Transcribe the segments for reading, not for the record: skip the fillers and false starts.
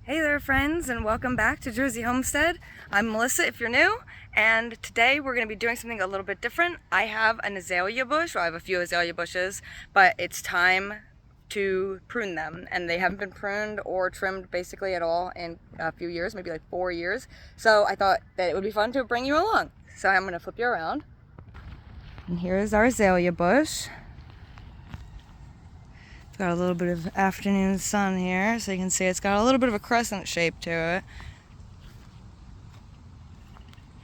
Hey there friends, and welcome back to Jersey Homestead. I'm Melissa if you're new, and today we're going to be doing something a little bit different. I have an azalea bush, or I have a few azalea bushes, but it's time to prune them, and they haven't been pruned or trimmed basically at all in a few years, maybe like 4 years. So I thought that it would be fun to bring you along. So I'm going to flip you around. And here is our azalea bush. Got a little bit of afternoon sun here, so you can see it's got a little bit of a crescent shape to it.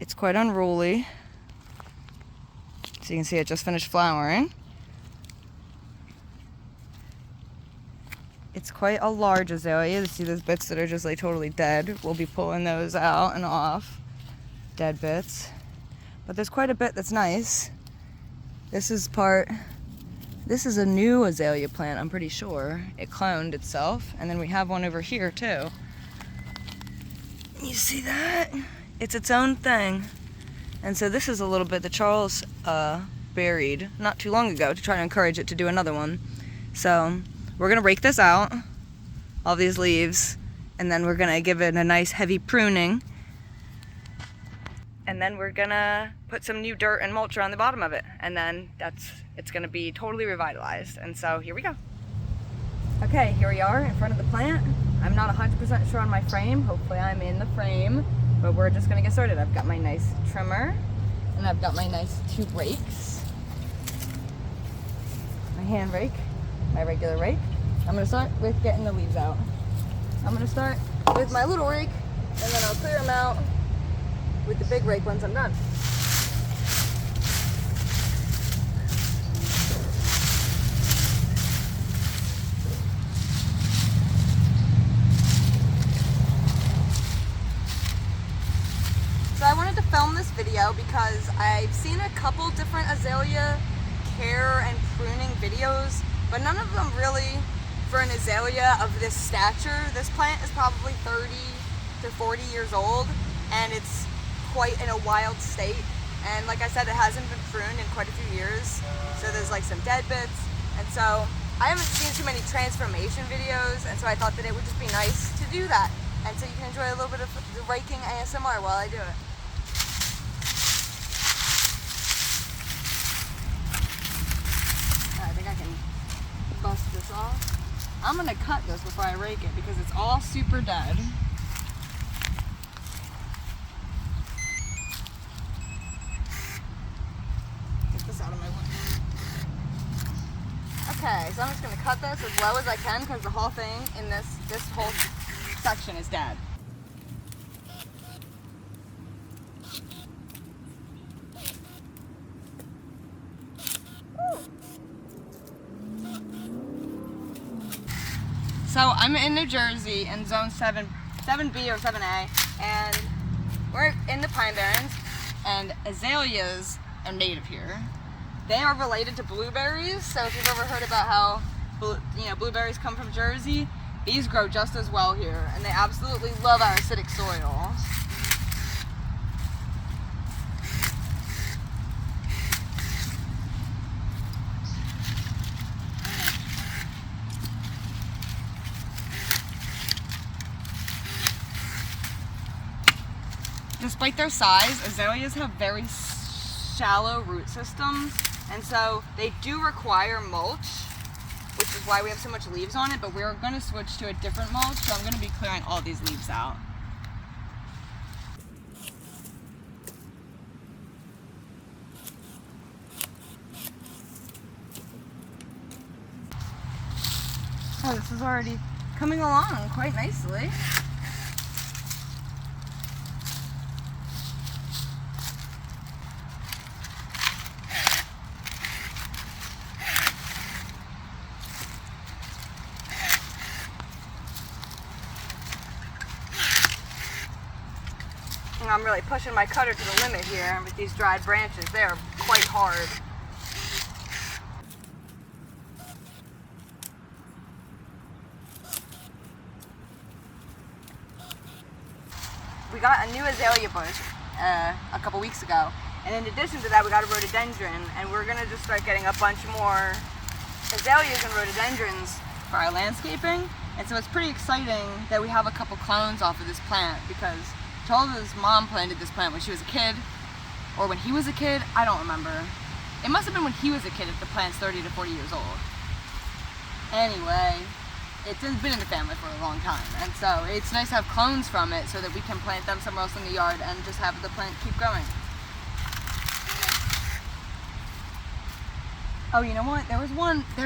It's quite unruly. So you can see it just finished flowering. It's quite a large azalea. You see those bits that are just like totally dead. We'll be pulling those out and off. Dead bits. But there's quite a bit that's nice. This is a new azalea plant, I'm pretty sure. It cloned itself, and then we have one over here too. You see that? It's its own thing. And so this is a little bit that Charles buried not too long ago to try to encourage it to do another one. So we're gonna rake this out, all these leaves, and then we're gonna give it a nice heavy pruning. And then we're gonna put some new dirt and mulch around the bottom of it, and then it's gonna be totally revitalized. And so here we go. Okay, here we are in front of the plant. I'm not 100% sure on my frame. Hopefully I'm in the frame, but we're just gonna get started. I've got my nice trimmer, and I've got my nice 2 rakes. My hand rake, my regular rake. I'm gonna start with getting the leaves out. I'm gonna start with my little rake, and then I'll clear them out with the big rake once I'm done. So I wanted to film this video because I've seen a couple different azalea care and pruning videos, but none of them really for an azalea of this stature. This plant is probably 30 to 40 years old, and it's quite in a wild state, and like I said, it hasn't been pruned in quite a few years, so there's like some dead bits, and so I haven't seen too many transformation videos, and so I thought that it would just be nice to do that, and so you can enjoy a little bit of the raking ASMR while I do it. I think I can bust this off. I'm gonna cut this before I rake it because it's all super dead. Okay, so I'm just going to cut this as low as I can because the whole thing in this whole section is dead. So I'm in New Jersey in zone 7B or 7A, and we're in the Pine Barrens, and azaleas are native here. They are related to blueberries, so if you've ever heard about how blueberries come from Jersey, these grow just as well here, and they absolutely love our acidic soils. Despite their size, azaleas have very shallow root systems, and so they do require mulch, which is why we have so much leaves on it, but we're going to switch to a different mulch, so I'm going to be clearing all these leaves out. Oh, this is already coming along quite nicely. I'm really pushing my cutter to the limit here with these dried branches. They are quite hard. We got a new azalea bush a couple weeks ago, and in addition to that we got a rhododendron, and we're going to just start getting a bunch more azaleas and rhododendrons for our landscaping. And so it's pretty exciting that we have a couple clones off of this plant, because Charles' mom planted this plant when she was a kid, or when he was a kid, I don't remember. It must have been when he was a kid if the plant's 30 to 40 years old. Anyway, it's been in the family for a long time, and so it's nice to have clones from it so that we can plant them somewhere else in the yard and just have the plant keep growing. Oh, you know what? There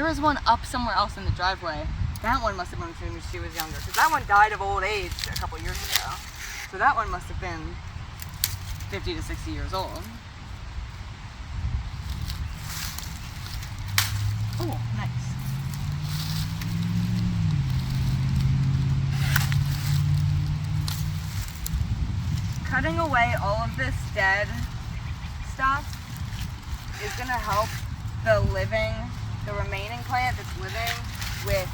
was one up somewhere else in the driveway. That one must have been when she was younger, because that one died of old age a couple years ago. So that one must have been 50 to 60 years old. Oh, nice. Cutting away all of this dead stuff is going to help the remaining plant that's living with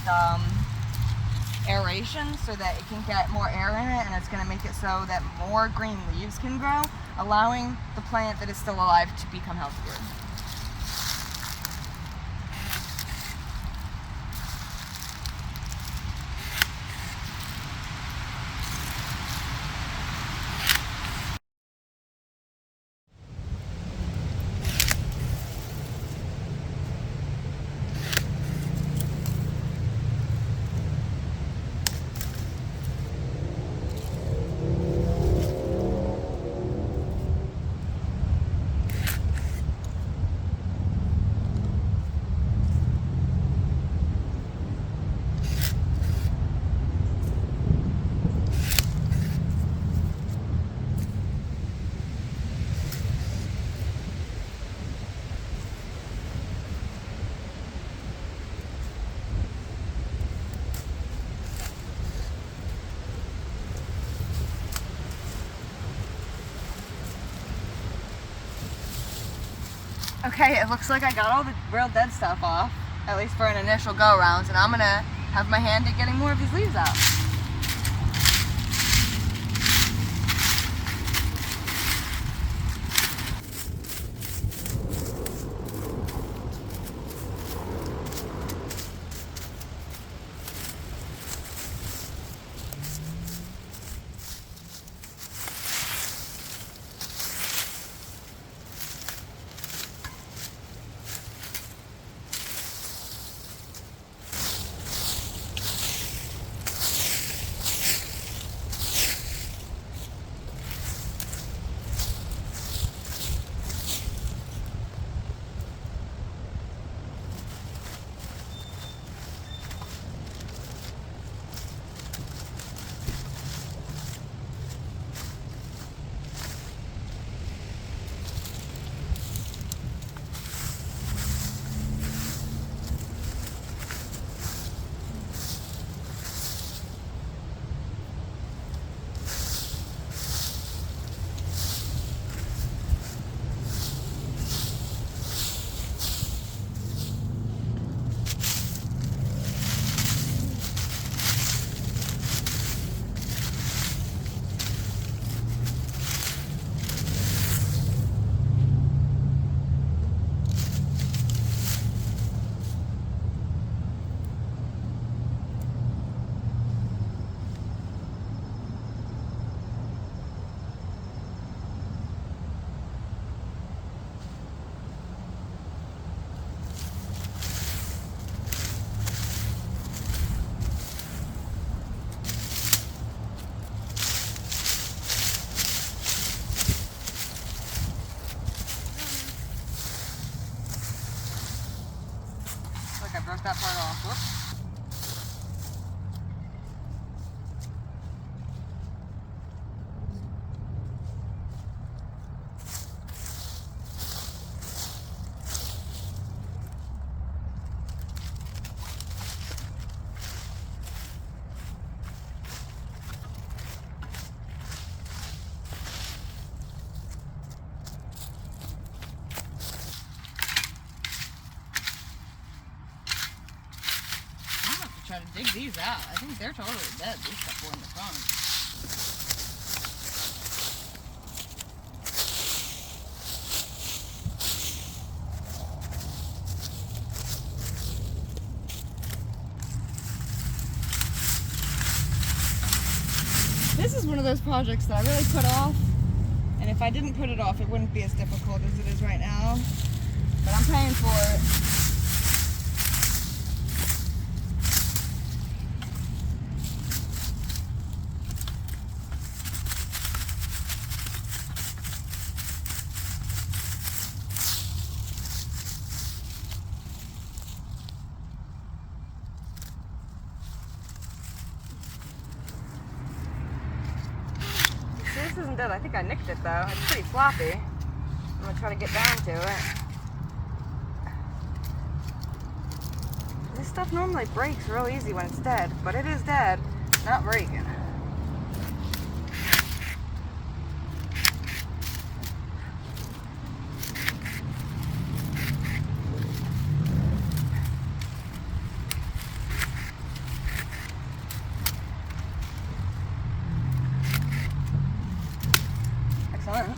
aeration, so that it can get more air in it, and it's going to make it so that more green leaves can grow, allowing the plant that is still alive to become healthier. Okay, it looks like I got all the real dead stuff off, at least for an initial go-around, and I'm gonna have my hand at getting more of these leaves out. I broke that part off. Whoops. Try to dig these out. I think they're totally dead, these couple in the front. This is one of those projects that I really put off, and if I didn't put it off, it wouldn't be as difficult as it is right now. But I'm paying for it. This isn't dead. I think I nicked it though. It's pretty floppy. I'm gonna try to get down to it. This stuff normally breaks real easy when it's dead, but it is dead, not breaking. Excellent.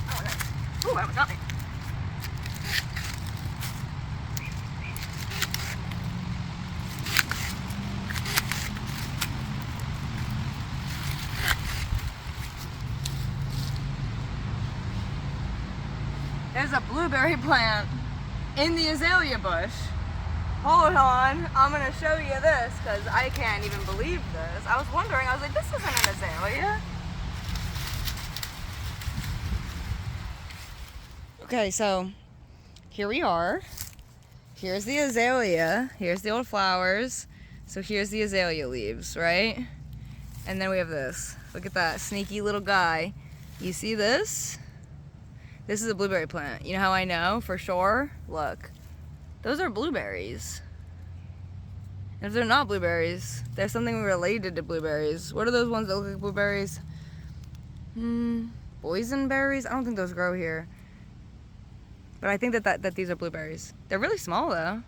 Oh, nice. Ooh, that one got me. There's a blueberry plant in the azalea bush. Hold on, I'm gonna show you this because I can't even believe this. I was wondering, I was like, this isn't an azalea. Okay, so here we are. Here's the azalea. Here's the old flowers. So here's the azalea leaves, right? And then we have this. Look at that sneaky little guy. You see this? This is a blueberry plant. You know how I know for sure? Look. Those are blueberries. And if they're not blueberries, there's something related to blueberries. What are those ones that look like blueberries? Boysenberries? I don't think those grow here. But I think that these are blueberries. They're really small though.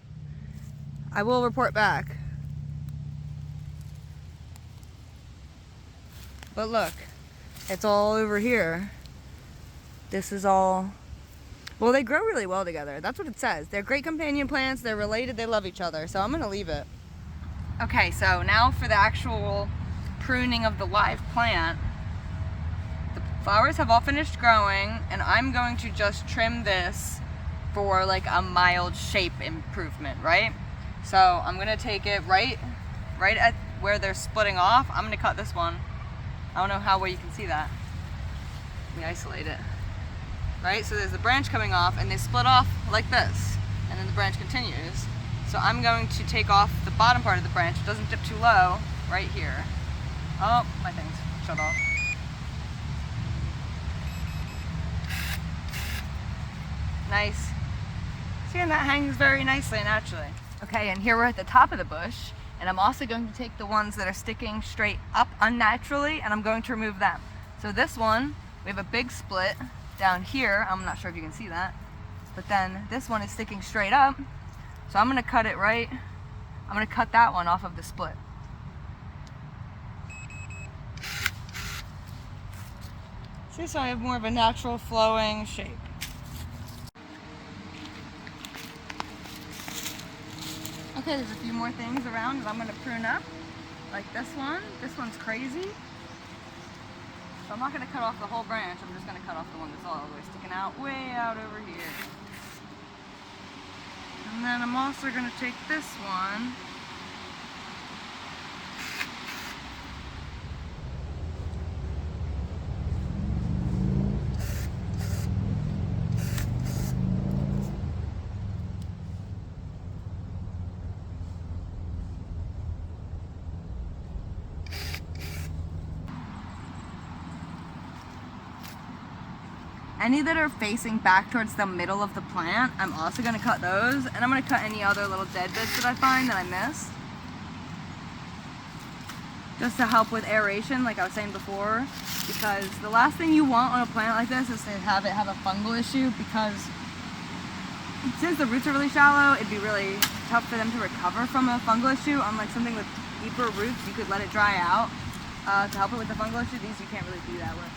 I will report back. But look, it's all over here. This is all, well, they grow really well together. That's what it says. They're great companion plants. They're related. They love each other. So I'm going to leave it. Okay, so now for the actual pruning of the live plant. The flowers have all finished growing, and I'm going to just trim this for like a mild shape improvement, right? So I'm going to take it right at where they're splitting off. I'm going to cut this one. I don't know how well you can see that. Let me isolate it. Right, so there's the branch coming off and they split off like this, and then the branch continues. So I'm going to take off the bottom part of the branch. It doesn't dip too low right here. Oh, my thing's shut off. Nice. See, and that hangs very nicely and naturally. Okay, and here we're at the top of the bush, and I'm also going to take the ones that are sticking straight up unnaturally, and I'm going to remove them. So this one, we have a big split down here. I'm not sure if you can see that, but then this one is sticking straight up, so I'm going to cut it right. I'm going to cut that one off of the split. See, so I have more of a natural flowing shape. Okay, there's a few more things around that I'm going to prune up, like this one. This one's crazy. So I'm not going to cut off the whole branch, I'm just going to cut off the one that's all the way sticking out, way out over here. And then I'm also going to take this one. Any that are facing back towards the middle of the plant, I'm also going to cut those, and I'm going to cut any other little dead bits that I find that I miss. Just to help with aeration, like I was saying before, because the last thing you want on a plant like this is to have it have a fungal issue, because since the roots are really shallow, it'd be really tough for them to recover from a fungal issue. Unlike something with deeper roots, you could let it dry out to help it with the fungal issue. These you can't really do that with.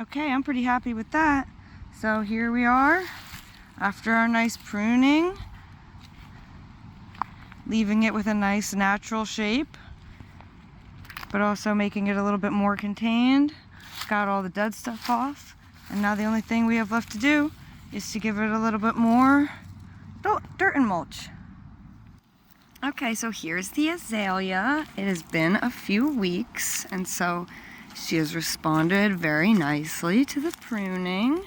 Okay, I'm pretty happy with that. So here we are after our nice pruning, leaving it with a nice natural shape, but also making it a little bit more contained. Got all the dead stuff off, and now the only thing we have left to do is to give it a little bit more dirt and mulch. Okay, so here's the azalea. It has been a few weeks, and so she has responded very nicely to the pruning.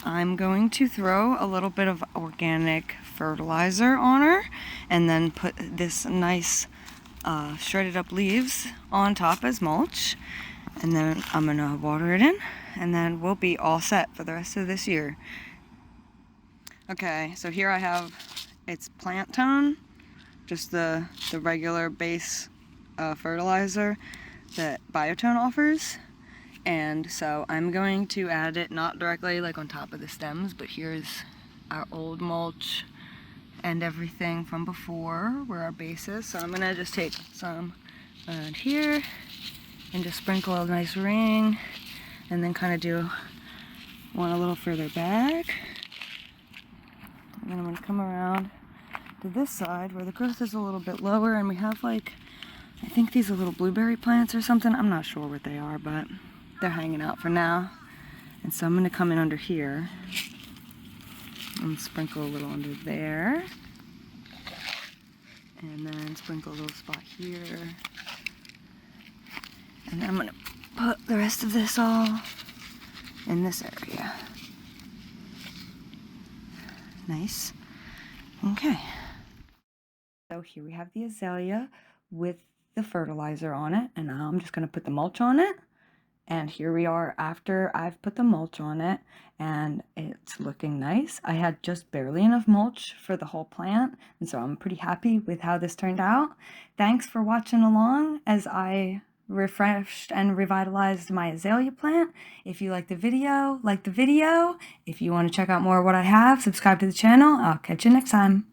I'm going to throw a little bit of organic fertilizer on her, and then put this nice shredded up leaves on top as mulch, and then I'm gonna water it in, and then we'll be all set for the rest of this year. Okay, so here I have its plant tone, just the regular base fertilizer that Biotone offers. And so I'm going to add it not directly like on top of the stems, but here's our old mulch and everything from before where our base is. So I'm gonna just take some around here and just sprinkle a nice ring, and then kind of do one a little further back. And then I'm gonna come around to this side where the growth is a little bit lower, and we have like, I think these are little blueberry plants or something. I'm not sure what they are, but they're hanging out for now. And so I'm gonna come in under here and sprinkle a little under there. And then sprinkle a little spot here. And then I'm gonna put the rest of this all in this area. Nice. Okay. So here we have the azalea with the fertilizer on it, and now I'm just gonna put the mulch on it. And here we are after I've put the mulch on it, and it's looking nice. I had just barely enough mulch for the whole plant, and so I'm pretty happy with how this turned out. Thanks for watching along as I refreshed and revitalized my azalea plant. If you like the video, like the video. If you want to check out more of what I have, subscribe to the channel. I'll catch you next time.